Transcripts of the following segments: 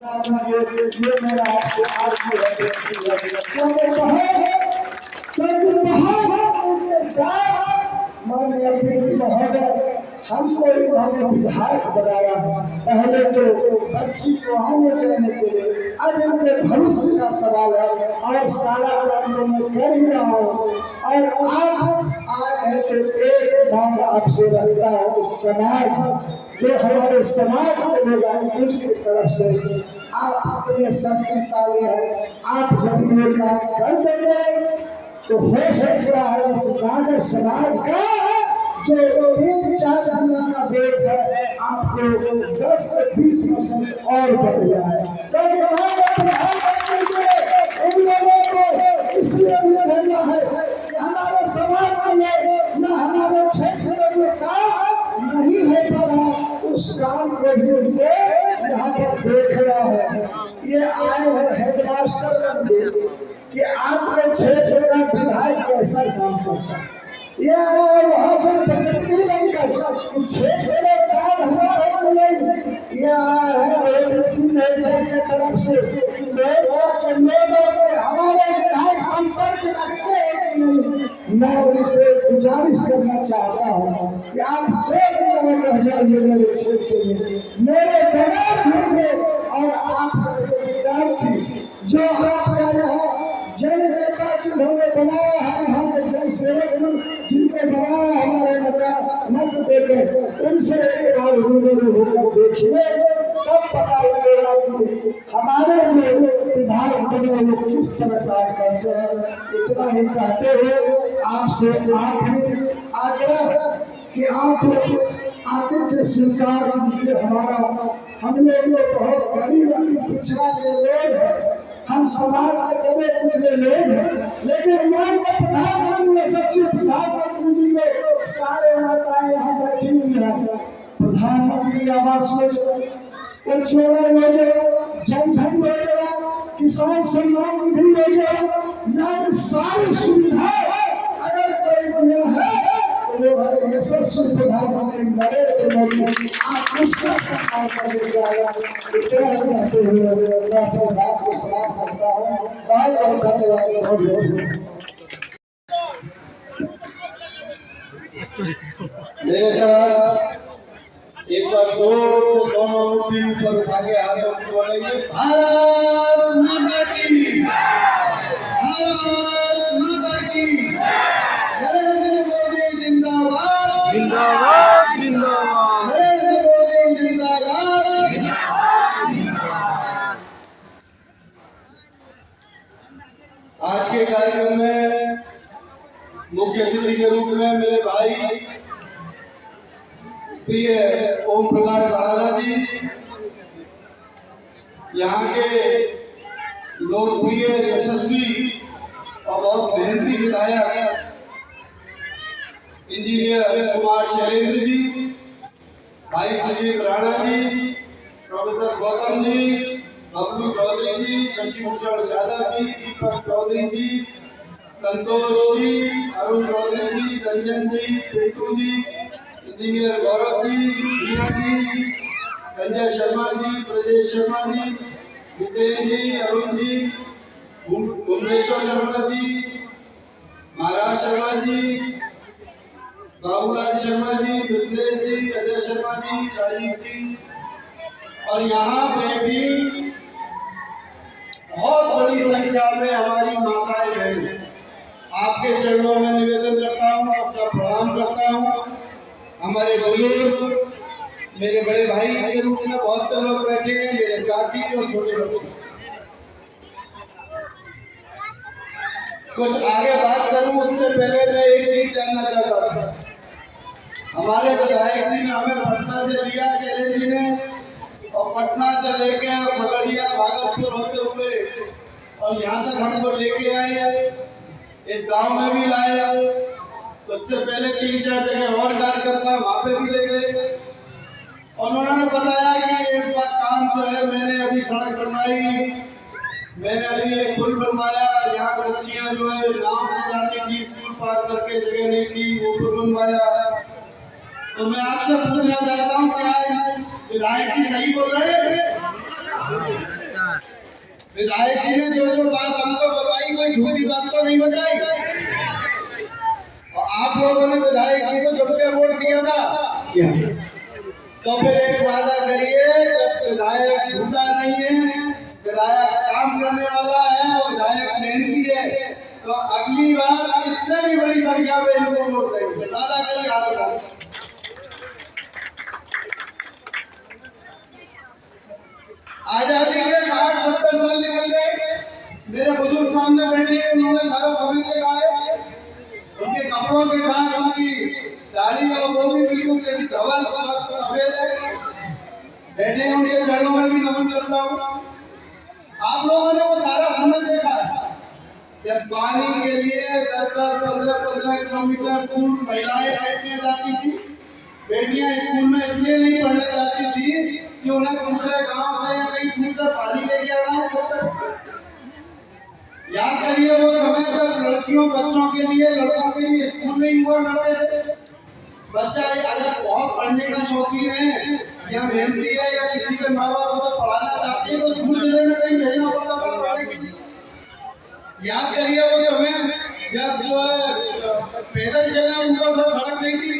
ये मेरा आपसे आरती है, क्योंकि उनके साथ माननीय अतिथि महोदय हमको इन्होंने विधायक बनाया है। पहले तो बच्ची को आने जाने के लिए, अब इनके भविष्य का सवाल है और सारा काम तो मैं कर ही रहा हूँ। और आप आए हैं तो एक मांग आपसे रखता हूँ, समाज जो हमारे समाज के लोग आए उनकी तरफ से आप अपने शक्तिशाली हैं, आप जब ये काम कर देंगे तो हो सकता है इस गाँव समाज का जो 3-4 जिला का वोट है आपको 10 से 20% और बढ़ जाए। क्योंकि प्रधानमंत्री जी इन लोगों को इसलिए भेजा है कि हमारे समाज के लोग या हमारे क्षेत्र में जो काम नहीं हो पा रहा उस काम को भी उनको यहाँ पर देख रहा है। ये आए हैं हेडमास्टर कि आपके क्षेत्र का विधायक कैसा काम करता है, ये वहाँ से संगठन नहीं करता क्षेत्र में काम हुआ है कि नहीं। ये आया है ओबीसी मोर्चा की तरफ से मोर्चा के लोगों से हमारे विधायक संपर्क रखते हैं कि नहीं। मैं उनसे गुजारिश करना चाहता हूँ कि आप 2 दिन रह जाइए मेरे क्षेत्र में, मेरे बगैर भूखे और आप विद्यार्थी जो आपका यहाँ जननेता जिन्होंने बनाया है, हमारे जन सेवक जिनको बनाया हमारे मत देकर उनसे एक बार रूबरू होकर देखिए, तब पता लगेगा कि हमारे जो विधायक बने वो किस तरह काम करते हैं। इतना ही कहते हुए आपसे आखिरी आग्रह कि आप आतिथ्य स्वीकार कीजिए। हमारा हम लोग बहुत गरीब पिछड़ा के लोग हैं, हम समाज के दबे कुचले लोग हैं, लेकिन माननीय प्रधानमंत्री यशस्वी प्रधानमंत्री जी को सारे माताएं यहाँ बैठी हुई हैं। प्रधानमंत्री आवास योजना, उज्ज्वला योजना, जन धन योजना, किसान सम्मान निधि योजना, यानी सारी सुविधाएं अगर कोई दिया है वो है यशस्वी प्रधानमंत्री नरेंद्र मोदी। आप उसका सम्मान करने जाएगा। इतना कहते हुए मैं अपनी बात को समाप्त करता हूँ। बहुत बहुत धन्यवाद। मेरे साथ एक बार जोर से दोनों मुट्ठी ऊपर उठा के हाथों को बोलेंगे भारत माता की, भारत माता की, नरेंद्र मोदी जिंदाबाद, जिंदाबाद जिंदाबाद, नरेंद्र मोदी जिंदाबाद। आज के कार्यक्रम में मुख्य अतिथि के रूप में मेरे भाई प्रिय ओम प्रकाश बहाना जी, यहाँ के लोकप्रिय यशस्वी और बहुत मेहनती विधायक इंजीनियर कुमार शैलेंद्र जी, भाई सुजीत राणा जी, प्रोफेसर गौतम जी, बबलू चौधरी जी, शशि भूषण यादव जी, दीपक चौधरी जी, संतोष जी, अरुण चौधरी जी, रंजन जी, पिंटू जी, इंजीनियर गौरव जी, मीना जी, संजय शर्मा जी, ब्रजेश शर्मा जी, जितेंद्र जी, अरुण जी, भुवनेश्वर शर्मा जी, महाराज शर्मा जी, बाबूलाल शर्मा जी, बिजलेश जी, अजय शर्मा जी, राजीव जी, और यहाँ बैठी बहुत बड़ी संख्या में हमारी माताएं बहनें, आपके चरणों में निवेदन करता हूँ, अपना प्रणाम करता हूँ। हमारे बुजुर्ग, मेरे बड़े भाई के रूप में बहुत से लोग बैठे हैं, मेरे साथी और छोटे बच्चे। कुछ आगे बात करूं उससे पहले मैं एक चीज जानना चाहता था। हमारे विधायक जी ने हमें पटना से लिया, शैलेंद्र जी ने, और पटना से लेके खगड़िया भागलपुर होते हुए और यहाँ तक हमको लेके आए, इस गांव में भी लाए। उससे पहले 3-4 जगह और कार्यकर्ता वहाँ पे भी ले गए और उन्होंने बताया कि एक बार काम जो है मैंने अभी सड़क बनवाई, मैंने अभी एक पुल बनवाया, यहाँ बच्चियाँ जो है गाँव से जाती थी स्कूल पार करके जगह नहीं थी, वो पुल बनवाया। तो मैं आपसे पूछना चाहता हूँ क्या विधायक जी सही बोल रहे हैं? विधायक जी ने जो जो बात हमको बताई कोई झूठी बात तो नहीं बताई। और आप लोगों ने विधायक जी को जब के वोट दिया था तो फिर एक वादा करिए, जब विधायक झूठा नहीं है, विधायक काम करने वाला है और विधायक मेहनती है, तो अगली बार इससे भी बड़ी संख्या में इनको वोट देंगे। वादा करिए आप। आजादी के 60-70 साल निकल गए। मेरे बुजुर्ग सामने बैठे हैं, उन्होंने सारा समय देखा है। उनके कपड़ों के साथ उनकी दाढ़ी और वो भी बिल्कुल धवल सफेद है। बैठे उनके चरणों में भी नमन करता हूँ। आप लोगों ने वो सारा समय देखा है। जब पानी के लिए 10-15 किलोमीटर दूर महिलाएं बैठने जाती थी, बेटियां स्कूल में इसलिए नहीं पढ़ने जाती थी कि उन्हें दूसरे गांव से या कहीं दूर से पानी लेके आना होता। याद करिए वो समय जब लड़कियों बच्चों के लिए, लड़कों के लिए स्कूल नहीं हुआ करते थे। बच्चा अगर बहुत पढ़ने का शौकीन है या मेहनती है या किसी के माँ बाप को पढ़ाना चाहते हैं तो दूर जिले में कहीं भेजना होता था पढ़ाने के लिए। याद करिए वो समय जब जो है पैदल चलना ऊपर से सड़क नहीं थी,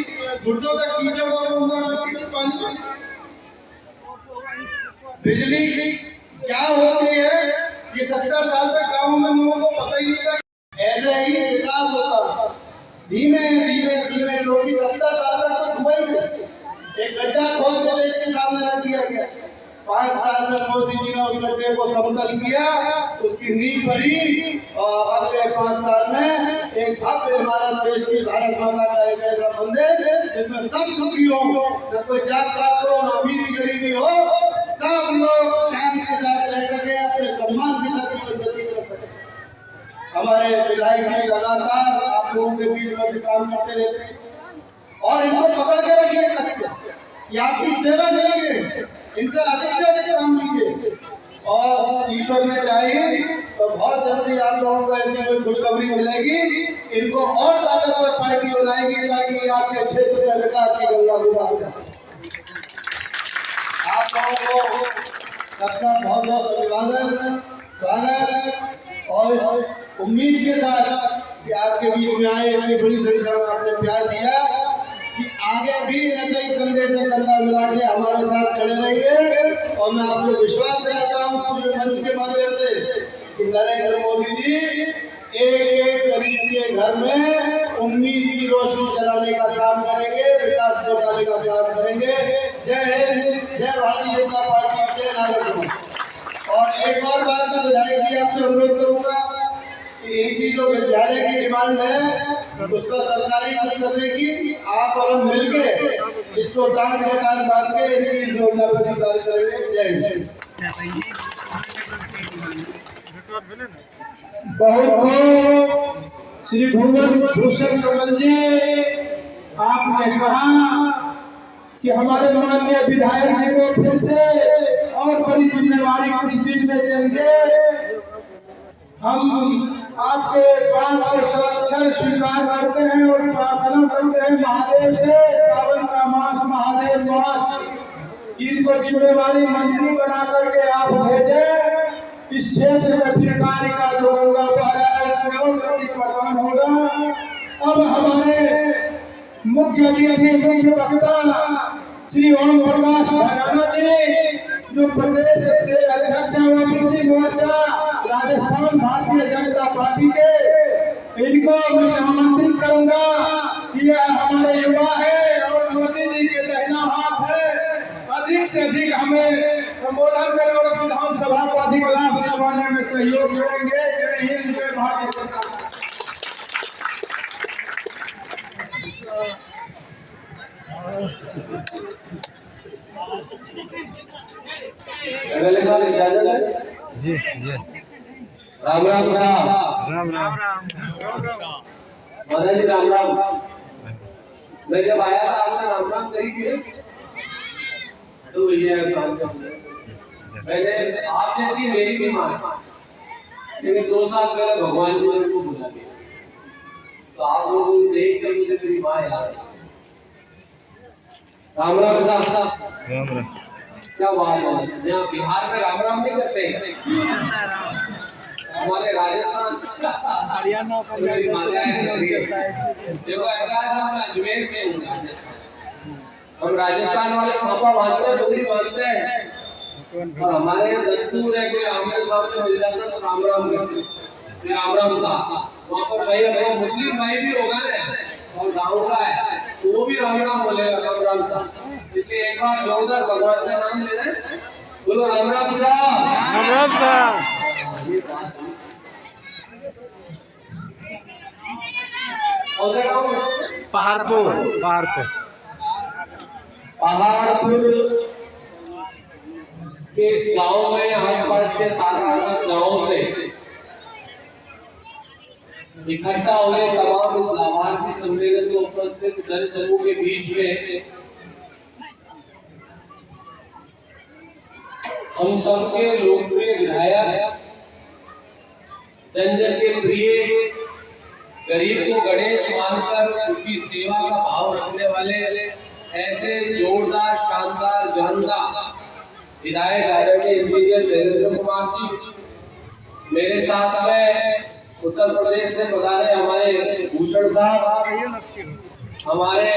घुटनों तक कीचड़ हुआ करती थी पानी। बिजली की क्या होती है ये 70 साल तक गाँव में लोगों को पता ही नहीं था। ऐसे ही विकास होता धीमे धीमे धीमे लोग 70 साल तक तो हुआ ही नहीं। एक गड्ढा खोद के देश के सामने रख दिया गया। 5 साल में मोदी जी ने उस गड्ढे को समतल किया, उसकी नींव भरी और अगले 5 साल में एक भव्य इमारत देश की भारत माता का एक ऐसा मंदिर जिसमें सब सुखी हो, न कोई जात पात हो, न अमीरी गरीबी हो, सब लोग शांति के साथ रह सके, अपने सम्मान के साथ प्रगति कर सके। हमारे विधायक जी लगातार आप लोगों के बीच में काम करते रहते हैं और इनको पकड़ के रखिए, ये आपकी सेवा करेंगे, इनसे अधिक से अधिक काम कीजिए और ईश्वर ने चाहिए तो बहुत जल्दी आप लोगों को ऐसी कोई खुशखबरी मिलेगी। इनको और ताकतवर पार्टी बनाएगी ताकि आपके क्षेत्र में विकास की गंगा डूबा। आप लोगों को सबका बहुत बहुत अभिवादन, स्वागत और उम्मीद के साथ कि आपके बीच में आए इतनी बड़ी संख्या में आपने प्यार दिया कि आगे भी ऐसे ही कंधे से कंधा मिला के हमारे साथ खड़े रहिए। और मैं आपको विश्वास दिलाता हूँ पूरे मंच के माध्यम से कि नरेंद्र मोदी जी एक गरीब के घर में उम्मीद की रोशनी जलाने का काम करेंगे, विकास पहुंचाने का काम करेंगे। जय हिंद, जय भारतीय जनता पार्टी, जय नागरिक। और एक और बात मैं विधायक जी आपसे अनुरोध करूंगा कि इनकी जो विद्यालय की डिमांड है उसको सरकारी करने की आप और हम मिलकर इसको टांग से टांग बांध के इनकी योजना पर कार्य करेंगे। जय हिंद। बहुत श्री भुवन भूषण कमल जी, आपने कहा कि हमारे माननीय विधायक जी को फिर से और बड़ी जिम्मेवारी कुछ दिन में देंगे। हम आपके बात को सक्षर स्वीकार करते हैं और प्रार्थना करते हैं महादेव से, सावन का मास महादेव मास, इनको जिम्मेवारी मंत्री बना करके आप भेजें। इस क्षेत्र में फिर कार्य का जो होगा इसमें और गति प्रदान होगा। अब हमारे मुख्य अतिथि, मुख्य वक्ता श्री ओम प्रकाश भराना जी, जो प्रदेश से अध्यक्ष हैं ओबीसी मोर्चा राजस्थान भारतीय जनता पार्टी के, इनको मैं आमंत्रित करूंगा कि यह हमारे युवा है और मोदी जी के दाहिना हाथ है। अधिक से अधिक हमें संबोधन करें और विधानसभा को अधिक लाभ दिलवाने में सहयोग करेंगे। जय हिंद, जय भारतीय जनता पार्टी। जी जी राम राम साहब, राम राम माता जी राम राम। मैं जब आया था आपसे राम राम करी थी तो भैया मैंने आप जैसी मेरी भी माँ, लेकिन 2 साल पहले भगवान जी ने उनको बुला दिया तो आप लोगों को देख कर मुझे मेरी माँ याद। राम राम साहब। राम राम। क्या बात है, यहाँ बिहार में राम राम नहीं करते हैं, हमारे राजस्थान हरियाणा मेरी माता है, देखो ऐसा है हम अजमेर से हूँ, हम राजस्थान वाले फापा बांधते हैं, डोगरी बांधते हैं, और हमारे यहाँ दस्तूर है कि आमने साहब से मिल जाता है तो राम राम करते हैं, फिर राम राम साहब वहाँ पर भाई अगर मुस्लिम भाई भी होगा ना और गाँव का है तो वो भी राम राम बोलेगा, राम राम साहब। इसलिए एक बार जोरदार भगवान का नाम लेना है, बोलो राम राम साहब। राम राम साहब। कौन सा गाँव? पहाड़पुर। पहाड़पुर पहाड़पुर के इस गांव में आसपास के 7-8 गांवों से इकट्ठा हुए तमाम इस लाभार्थी सम्मेलन में उपस्थित जन समूह के बीच में हम सबके लोकप्रिय विधायक, जन जन के प्रिय, गरीब को गणेश मानकर उसकी सेवा का भाव रखने वाले ऐसे जोरदार शानदार जानदार विधायक आदरणीय इंजीनियर शैलेंद्र कुमार जी, मेरे साथ में उत्तर प्रदेश से पधारे हमारे भूषण साहब, हमारे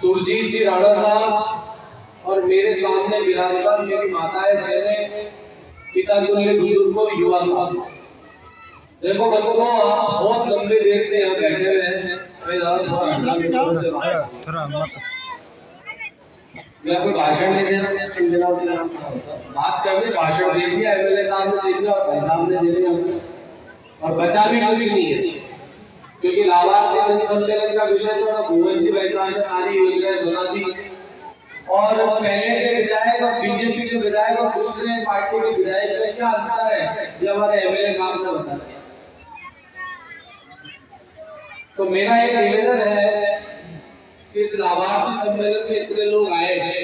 सुरजीत जी राणा साहब, और मेरे सामने विराजमान मेरी माताएं बहनें, पिता तुल्य बुजुर्गों, युवा साहब। देखो बच्चों, आप बहुत लंबे देर से यहाँ बैठे हुए हैं, मैं कोई भाषण नहीं दे रहा, बात करनी, भाषण दे दिया एमएलए साहब ने दे दिया और भाई साहब ने दे दिया, और बचा भी कुछ नहीं है, क्योंकि लाभार्थी जन सम्मेलन का विषय तो भुवन जी भाई साहब ने सारी योजनाएं बना दी, और पहले के विधायक और बीजेपी के विधायक और दूसरे पार्टी के विधायक में क्या अंतर है, ये हमारे एमएलए साहब से बता दिया। तो मेरा एक निवेदन है कि इस लाभार्थी सम्मेलन में इतने लोग आए हैं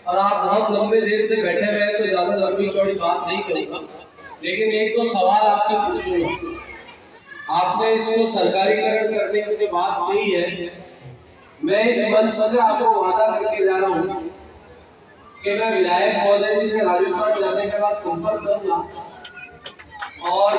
और आप बहुत लंबे देर से बैठे हुए हैं, तो ज्यादा लंबी चौड़ी बात नहीं करूंगा, लेकिन एक तो सवाल आपसे पूछूंगा। आपने इसको सरकारीकरण करने की जो बात कही है, मैं इस मंच से आपको वादा करके जा रहा हूँ कि मैं विधायक महोदय जी से राजस्थान जाने के बाद संपर्क करूंगा, और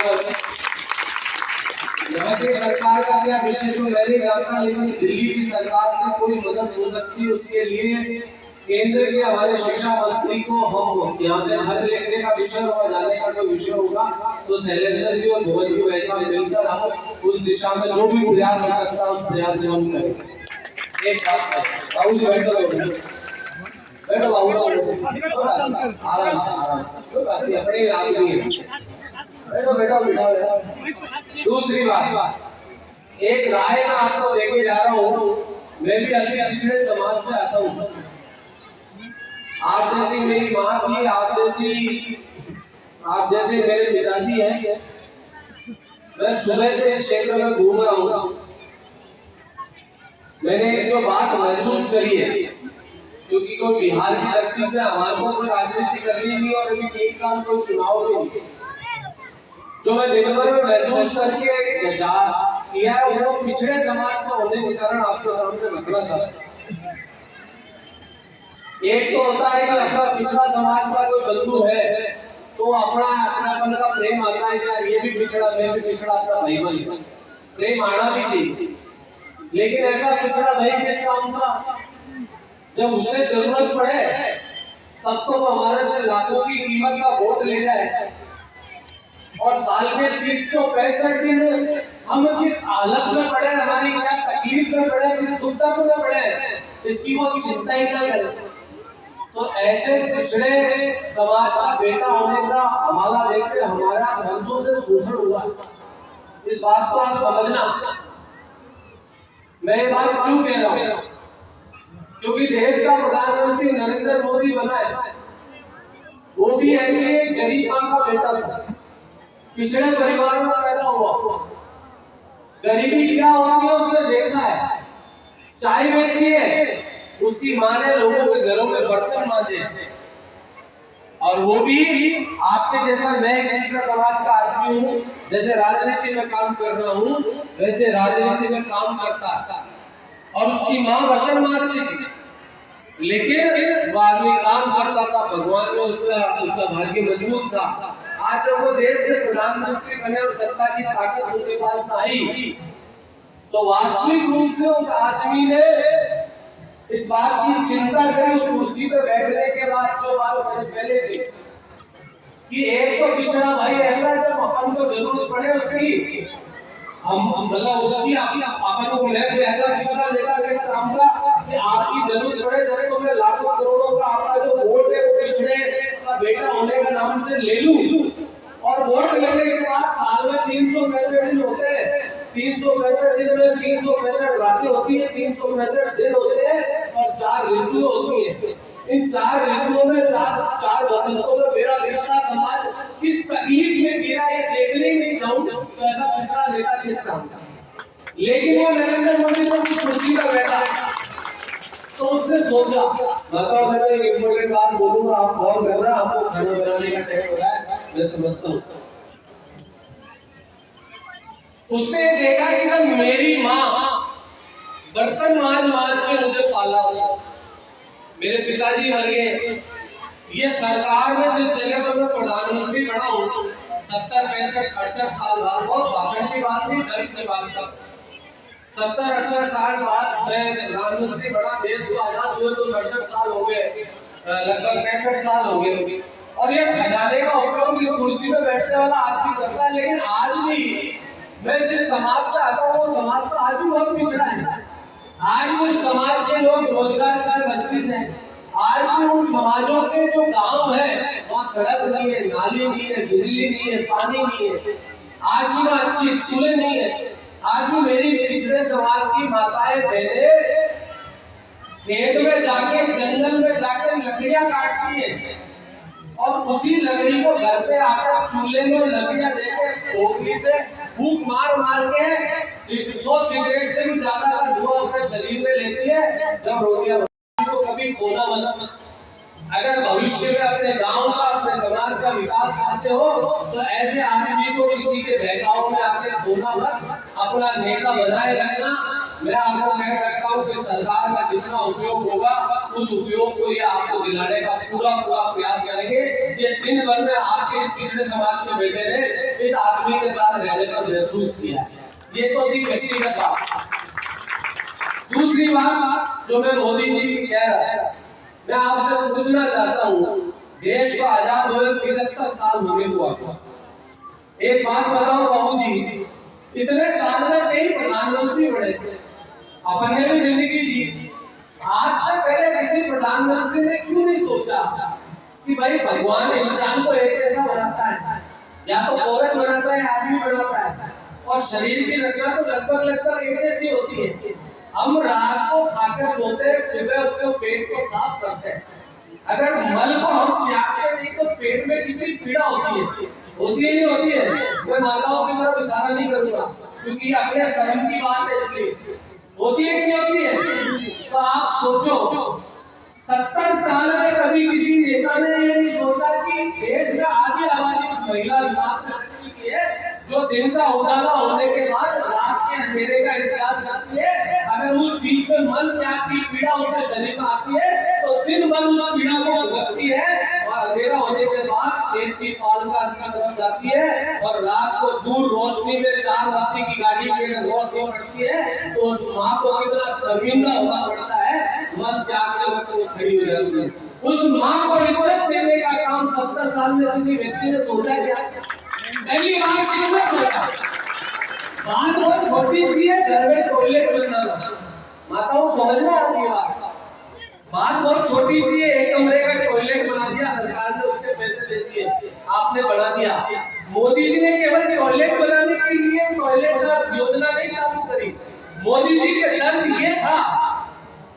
यहाँ की सरकार का क्या विषय तो मैं नहीं जानता, लेकिन दिल्ली की सरकार से कोई मदद हो सकती है, उसके लिए केंद्र के हमारे शिक्षा मंत्री को हम यहाँ से हद लिखने का विषय और जाने का जो विषय होगा, तो शैलेंद्र जी और भुवन जी वैसा मिलकर हम उस दिशा में जो भी प्रयास हो सकता है उस प्रयास से हम करेंगे। एक बात है, बाबू जी बैठो बैठो बाबू, आराम से कोई बात नहीं, अपने आदमी है, बैठो बैठो बैठो। दूसरी बात, एक राय में आपको देके जा रहा हूँ, मैं भी अति पिछड़े समाज से आता हूँ, आप जैसी मेरी माँ थी, आप जैसे मेरे पिताजी हैं, मैं सुबह से इस क्षेत्र में घूम रहा हूँ, मैंने एक जो बात महसूस करी है, क्योंकि कोई बिहार की धरती पे हमारे को कोई राजनीति करनी नहीं और अभी 1 साल कोई चुनाव नहीं, जो मैं दिन भर में महसूस करके किया है वो पिछड़े समाज का होने के कारण आपके सामने रखना चाहता हूं। एक तो होता है कि अपना पिछड़ा समाज का कोई बंधु है तो अपनापन का प्रेम आता है कि ये भी पिछड़ा, मैं भी पिछड़ा, अपना भाई भाई प्रेम आना भी चाहिए, लेकिन ऐसा पिछड़ा भाई किस काम का, जब उससे जरूरत पड़े तब तो वो हमारे से लाखों की कीमत का वोट ले जाए, और साल के 365 दिन हम किस हालत में पड़े, हमारी क्या तकलीफ में पड़े, किस दुख में पड़े, इसकी वो चिंता ही ना करे। तो ऐसे पिछड़े समाज का बेटा होने का हवाला देखकर हमारा वर्षों से शोषण हुआ, इस बात को आप समझना। मैं ये बात क्यों कह रहा हूँ, क्योंकि देश का प्रधानमंत्री नरेंद्र मोदी बना है, वो भी ऐसे गरीब माँ का बेटा था, पिछड़े परिवार में पैदा हुआ, गरीबी क्या होती है उसने देखा है, चाय बेची है, उसकी माँ ने लोगों के घरों में बर्तन मांजे, और वो भी आपके जैसा मैं पिछड़ा समाज का आदमी हूँ, जैसे राजनीति में काम कर रहा हूँ वैसे राजनीति में काम करता, और उसकी माँ बर्तन मांजती थी, लेकिन वो आदमी काम करता था, भगवान में उसका भाग्य मजबूत था। आज जब वो देश के प्रधानमंत्री बने और सत्ता की ताकत उनके पास आई, तो वास्तविक रूप से उस आदमी ने इस बात की चिंता करी उस कुर्सी पे बैठने के बाद, जो बात मैंने पहले की कि एक तो पिछड़ा भाई ऐसा है जब अपन को जरूरत पड़े उसकी, हम मतलब उसकी अपन को मिले तो ऐसा पिछड़ा देता कैसे काम का कि आपकी जरूरत पड़े जब तो मैं लाखों करोड़ों का आपका जो वोट है वो पिछड़े का बेटा होने का नाम से ले लूं, और वोट लेने के बाद साल में 365 दिन होते हैं, 365 दिन में 365 रातें होती है, 365 दिन होते हैं और 4 ऋतु होती है। इन 4 ऋतुओं में 4 बसंतों में मेरा पिछड़ा समाज किस तकलीफ में जी रहा है ये देखने ही नहीं जाऊं तो ऐसा पिछड़ा नेता किस काम का। लेकिन वो नरेंद्र मोदी जब उस कुर्सी पर बैठा तो उसने सोचा, बताओ मैं एक इम्पोर्टेंट बात बोलूंगा, आप कॉल कर रहे हैं, आपको खाना बनाने का टाइम हो रहा है, मैं समझता हूँ। उसने देखा कि जब मेरी माँ बर्तन मांज के मुझे पाला, मेरे पिताजी मर गए, ये सरकार में जिस जगह पर मैं प्रधानमंत्री बना हूँ 70, 65, 68 साल बाद, बहुत भाषण की बात नहीं, गर्व की बात का, 70, 68 साल बाद मैं प्रधानमंत्री बना, देश को आजाद हुए तो 67 साल हो गए, लगभग 65 साल हो गए, और ये खजाने का उपयोग इस कुर्सी में बैठने वाला आदमी करता है। लेकिन आज भी मैं जिस समाज से आता हूँ वो समाज तो आज भी बहुत पिछड़ा है। आज भी समाज के लोग रोजगार का वंचित है। आज भी उन समाजों के जो गांव है वहाँ सड़क नहीं है, नाली नहीं है, बिजली नहीं है, पानी नहीं है, आज भी वहाँ अच्छी स्कूलें नहीं है। आज भी मेरी पिछड़े समाज की माताएं बहनें खेत में जाके, जंगल में जाके लकड़ियां काटती है और उसी लकड़ी को घर पे आकर चूल्हे में लकड़ियां देके खोखली से फूंक मार के 100 सिगरेट से भी ज्यादा का धुआं अपने शरीर में लेती है जब रोटियां को कभी खोना मत। अगर भविष्य में अपने गांव का, अपने समाज का विकास चाहते हो तो ऐसे आदमी को किसी के बहकाव में आके खोना मत, अपना नेता बनाए रखना। मैं आपको कह सकता हूँ कि सरकार का जितना उपयोग होगा उस उपयोग को ये आपको दिलाने का पूरा प्रयास करेंगे। ये दिन भर में आपके इस पिछड़े समाज के बेटे ने इस आदमी के साथ रहने का महसूस किया। ये तो थी व्यक्तिगत बात। दूसरी बात जो मैं मोदी जी की कह रहा है, मैं आपसे पूछना चाहता हूँ, देश को आजाद हुए 75 साल हो गए हुआ, एक बात बताओ बाबू जी, इतने साल में कई प्रधानमंत्री बने थे, अपन ने भी जिंदगी जी, आज से पहले किसी प्रधानमंत्री ने क्यों नहीं सोचा कि भाई भगवान इंसान को एक जैसा बनाता है, या तो औरत बनाता है, आदमी बनाता है, और शरीर की रचना तो लगभग एक जैसी होती है। हम रात को खाकर सोते हैं, सुबह उसको पेट को साफ करते हैं। अगर मल को हम त्यागते नहीं तो पेट में कितनी पीड़ा होती है नहीं होती है। मैं माताओं की तरफ इशारा नहीं करूंगा क्योंकि अपने शर्म की बात है, इसलिए होती है कि नहीं होती है। तो आप सोचो 70 साल में कभी किसी नेता ने ये नहीं सोचा कि देश में आधी आबादी उस महिला विभाग में की है जो दिन का उजाला होने के बाद रात के अंधेरे का इंतजार करती है। अगर उस बीच में मल त्याग की पीड़ा उसके शरीर में आती है तो दिन भर उस पीड़ा को भुगतती है और अंधेरा होने के बाद खेत की पालका की तरफ जाती है और रात को दूर रोशनी में 4 बाती की गाड़ी की अगर रोशनी पड़ती है तो उस माँ को कितना शर्मिंदा होना पड़ता है। मल त्याग के वक्त वो खड़ी हो जाती है। उस माँ को इज्जत देने का काम 70 साल में किसी व्यक्ति ने सोचा क्या? पहली बार किसने सोचा? बात बहुत छोटी सी है, घर में टॉयलेट बनाना। माताओं समझना आती है बात बहुत छोटी सी है, एक कमरे का टॉयलेट बना दिया सरकार ने, उसके पैसे दे दिए, आपने बना दिया। मोदी जी ने केवल टॉयलेट बनाने के लिए टॉयलेट का योजना नहीं चालू करी। मोदी जी के दर्द ये था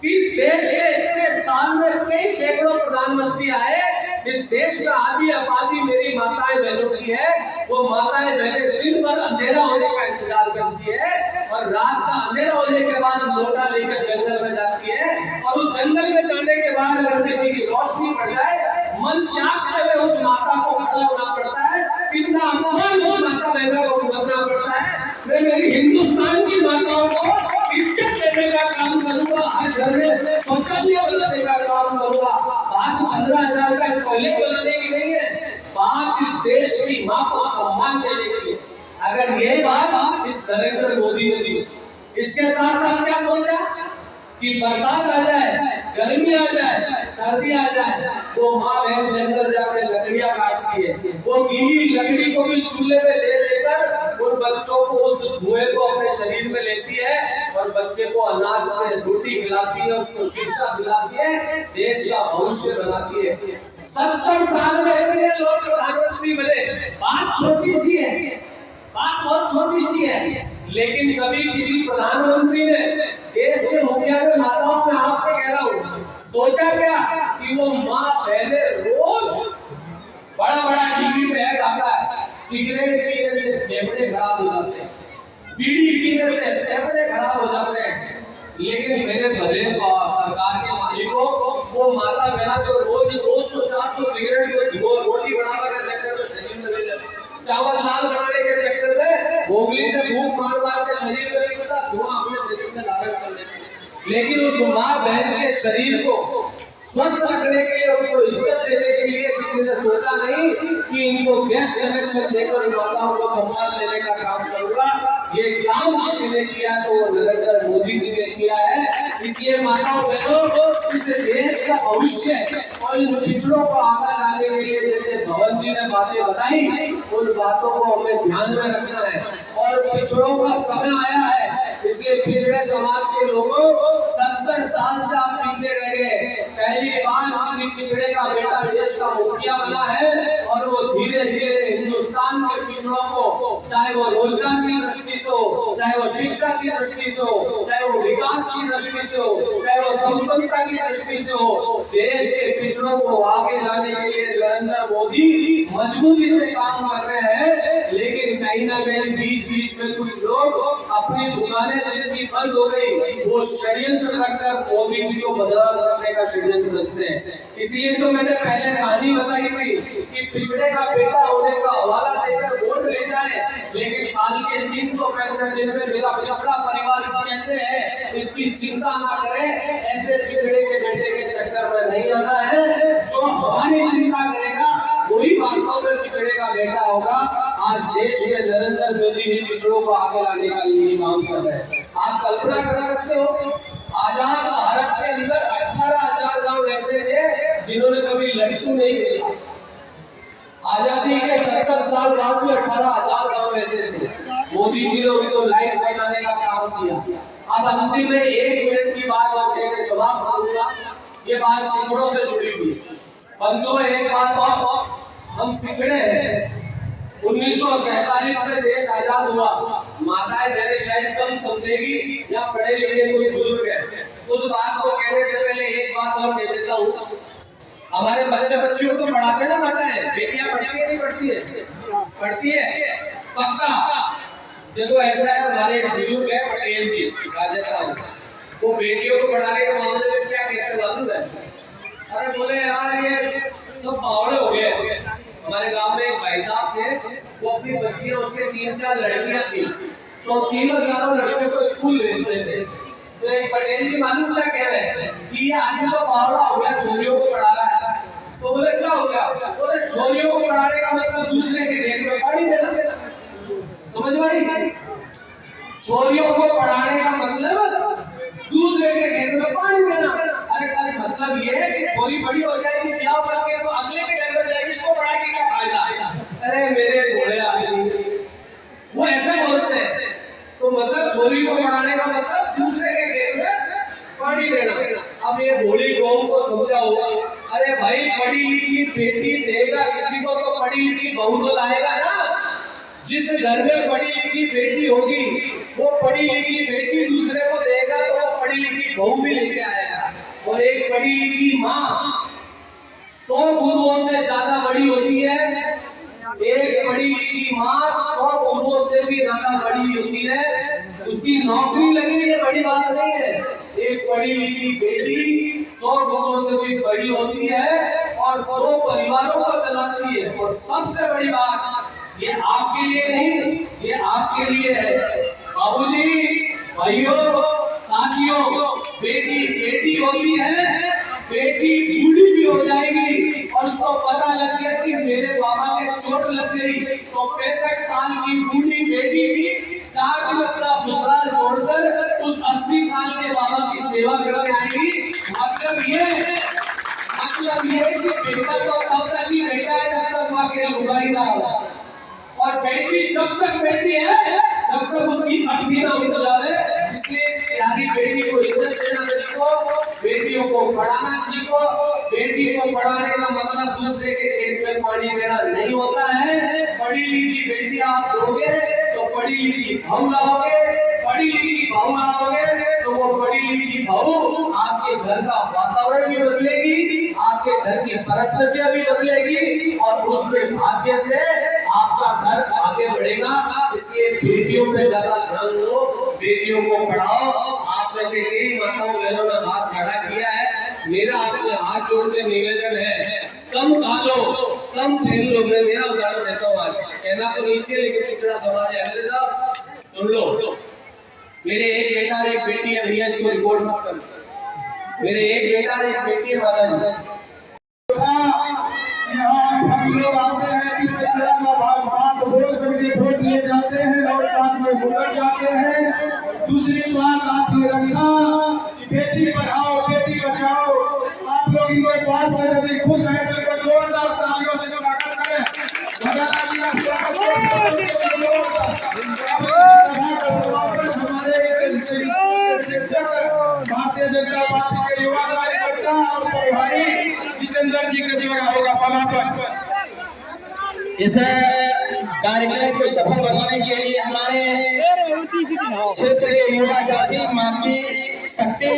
कि इस देश के इतने साल में कई सैकड़ों प्रधानमंत्री आए, इस देश का आधी आबादी मेरी माताएं बहनों की है। वो माताएं बहनें दिन भर अंधेरा होने का इंतजार करती है और रात का अंधेरा होने के बाद लोटा लेकर जंगल में जाती है और उस जंगल में जाने के बाद अगर किसी की रोशनी पड़ जाए मल त्याग कर उस माता को खड़ा होना पड़ता है। कितना अपमान उस माता बहनों को भुगतना पड़ता है। मैं मेरी हिंदुस्तान की माताओं को इज्जत देने का काम करूंगा, हर घर में शौचालय बनाने का काम करूंगा। बात 15,000 का पहले बनाने की नहीं है, बात इस देश की मां को सम्मान देने की है। अगर यही बात इस नरेंद्र मोदी ने दी, इसके साथ साथ क्या सोचा कि बरसात आ जाए, गर्मी आ जाए, सर्दी आ जाए, वो माँ बहन जंगल जाके लकड़ियां काटती है, वो गीली लकड़ी को भी चूल्हे पे दे देकर उन बच्चों को उस धुएं को अपने शरीर में लेती है और बच्चे को अनाज से रोटी खिलाती है, उसको शिक्षा दिलाती है, देश का भविष्य बनाती है। 70 साल में इतने लोग प्रधानमंत्री बने, बात छोटी सी है, बात बहुत छोटी सी है, लेकिन कभी किसी प्रधानमंत्री ने देश के मुखिया के माताओं में हाथ से कह रहा हूँ, सोचा क्या कि वो माँ पहले रोज बड़ा बड़ा टीवी पे ऐड आता है, सिगरेट पीने से फेफड़े खराब हो जाते हैं, बीड़ी पीने से फेफड़े खराब हो जाते हैं, लेकिन मेरे भले सरकार के मालिकों वो माता बहना जो रोज 200-400 सिगरेट को रोटी बनाने के चक्कर में शरीर में ले लेते, चावल दाल बनाने के चक्कर में भोगली से भूख मार मार के शरीर में निकलता धुआं अपने शरीर में धारण कर लेते। लेकिन उस माँ बहन के शरीर को स्वस्थ रखने के लिए, उनको इज्जत देने के लिए किसी ने सोचा नहीं कि इनको गैस कनेक्शन देकर माताओं को सम्मान देने का काम करूंगा। ये काम किसी ने किया तो वो नरेंद्र मोदी जी ने किया है। इसलिए माताओं बहनों, इस देश का भविष्य और इन पिछड़ों को आगे लाने के लिए जैसे भवन जी ने बातें बताई, उन बातों को हमें ध्यान में रखना है। और पिछड़ों का समय आया है, इसलिए पिछड़े समाज के लोगों 70 साल से आप पीछे रह गए। पहली बार किसी पिछड़े का बेटा देश का मुखिया बना है और वो धीरे धीरे हिंदुस्तान के पिछड़ों को, चाहे वो रोजगार की दृष्टि से हो, चाहे वो शिक्षा की दृष्टि से हो, चाहे वो विकास की दृष्टि से हो, चाहे वो संपन्नता की दृष्टि से हो, देश के पिछड़ों को आगे लाने के लिए नरेंद्र मोदी मजबूती से काम कर रहे हैं। लेकिन कहीं ना कहीं बीच बीच में कुछ लोग अपनी दुकानें जिनकी बंद हो गई, वो षड्यंत्र रखकर मोदी जी को बदनाम करने का षड्यंत्र रचते हैं। इसलिए तो मैंने पहले कहानी बताई थी कि पिछड़े का बेटा होने का हवाला देकर वोट ले जाए, लेकिन साल के 365 दिन में मेरा पिछड़ा परिवार कैसे है इसकी चिंता ना करें। ऐसे पिछड़े के बेटे के चक्कर में नहीं आना है। जो हमारी चिंता करेगा वही वास्तव में पिछड़े का बेटा होगा। आज देश के नरेंद्र मोदी जी पिछड़ों को आगे लाने का लिए काम कर रहे हैं। आप कल्पना कर सकते हो, आजाद भारत के अंदर 18,000 गांव ऐसे थे जिन्होंने कभी लड़कू नहीं देखा। आजादी के 70 साल बाद भी 18,000 गांव ऐसे थे। मोदी जी ने उनको लाइट पहुंचाने का काम किया। अब अंतिम में 1 मिनट की बात और कहकर समाप्त करूंगा। ये बात पिछड़ों से जुड़ी हुई है। बंधुओं, एक बात और, हम पिछड़े हैं। 1947 में देश आजाद हुआ। माताएं मेरे शायद कम समझेगी या पढ़े लिखे कोई बुजुर्ग है, उस बात को कहने से पहले एक बात और कह देता हूँ। हमारे बच्चे बच्चियों को पढ़ाते ना माताएं, बेटियां पढ़ती है नहीं पढ़ती है? पढ़ती है पक्का। देखो ऐसा है, हमारे एक बुजुर्ग है पटेल जी राजस्थान, वो बेटियों को पढ़ाने के मामले में क्या कहते मालूम है? अरे बोले यार ये सब बावड़े हो गए। हमारे गांव में एक भाई साहब थे, वो अपनी बच्चियां, उसके 3-4 लड़कियां थी, तो तीनों चारों लड़कियों को स्कूल भेजते थे। तो एक पटेल जी मालूम क्या कह रहे हैं कि ये आदमी तो बावड़ा हो गया, छोरियों को पढ़ा रहा है। तो बोले क्या हो गया? बोले छोरियों को पढ़ाने का मतलब दूसरे के घर में पानी देना। समझ में आई? छोरियों को पढ़ाने का मतलब दूसरे के घर में पानी देना। अरे मतलब ये है कि छोरी बड़ी हो जाएगी, ब्याह करके तो अगले के घर में जाएगी, इसको पढ़ा के क्या फायदा? अरे मेरे घोड़े आदमी वो ऐसे बोलते हैं। तो मतलब छोरी को पढ़ाने का मतलब दूसरे के घर में पानी देना। अब ये भोली कौम को समझाओ, अरे भाई पढ़ी लिखी बेटी देगा किसी को तो पढ़ी लिखी बहू तो लाएगा ना। जिस घर में पढ़ी लिखी बेटी होगी वो पढ़ी लिखी बेटी दूसरे को देगा तो वो पढ़ी लिखी बहू भी लेके आएगा। और एक पढ़ी लिखी माँ 100 गुरुओं से ज्यादा बड़ी होती है। एक पढ़ी लिखी माँ 100 गुरुओं से भी ज्यादा बड़ी होती है। उसकी नौकरी लगी है बड़ी बात नहीं है। एक पढ़ी लिखी बेटी 100 गुरुओं से भी बड़ी होती है और 2 परिवारों को चलाती है। और सबसे बड़ी बात, ये आपके लिए नहीं, ये आपके लिए है। बाबूजी, भाइयों, साथियों, बेटी बेटी होती है, बेटी बूढ़ी भी हो जाएगी और उसको पता लग गया कि मेरे बाबा के चोट लग गई, तो 65 साल की बूढ़ी बेटी भी 4 दिन अपना ससुराल छोड़कर उस 80 साल के बाबा की सेवा करने आएगी। मतलब ये कि बेटा तो तब तक ही बेटा है जब तक माँ के लुगाई ना हो, और बेटी जब तक बेटी है जब तक उसकी अर्थी ना उठ जाए। इसलिए इस प्यारी बेटी को इज्जत देना सीखो, बेटियों को पढ़ाना सीखो। बेटी को पढ़ाने का मतलब दूसरे के खेत में पानी देना नहीं होता है। पढ़ी लिखी बेटी आप दोगे तो पढ़ी लिखी बहू लाओगे, पढ़ी लिखी बहू लाओगे तो वो पढ़ी लिखी बहू आपके घर का वातावरण भी बदलेगी, आपके घर की परिस्थितियां भी बदलेगी और उसमें भाग्य से आपका घर आगे बढ़ेगा। इसलिए बेटियों पे ज्यादा ध्यान दो, बेटियों को पढ़ाओ। आप में से कई माताओं बहनों ने हाथ खड़ा किया है, मेरा आपसे हाथ जोड़ के निवेदन है, कम खा लो, कम खेल लो। मैं मेरा उदाहरण देता हूँ आज, कहना तो नीचे लेकिन पिछड़ा समाज है। मेरे साहब सुन लो, मेरे एक बेटा और एक बेटी है, भैया इसको रिकॉर्ड मत कर। मेरे एक बेटा और एक बेटी है माता जी। यहाँ हम लोग आते हैं, इस तरह का बात बोल करके वोट लिए जाते हैं और बाद में मुकर जाते हैं। दूसरी बात आपने रखा कि बेटी पढ़ाओ बेटी बचाओ, आप लोग इनके पास से यदि खुश हैं तो इनको जोरदार तालियों से स्वागत करें। भगवान जी का स्वागत हमारे शिक्षक भारतीय जनता पार्टी के युवा कार्यकर्ता और भाई जितेंद्र जी का द्वारा होगा समापन। इस कार्यक्रम को सफल बनाने के लिए हमारे क्षेत्र के युवा साथी मातृ शक्ति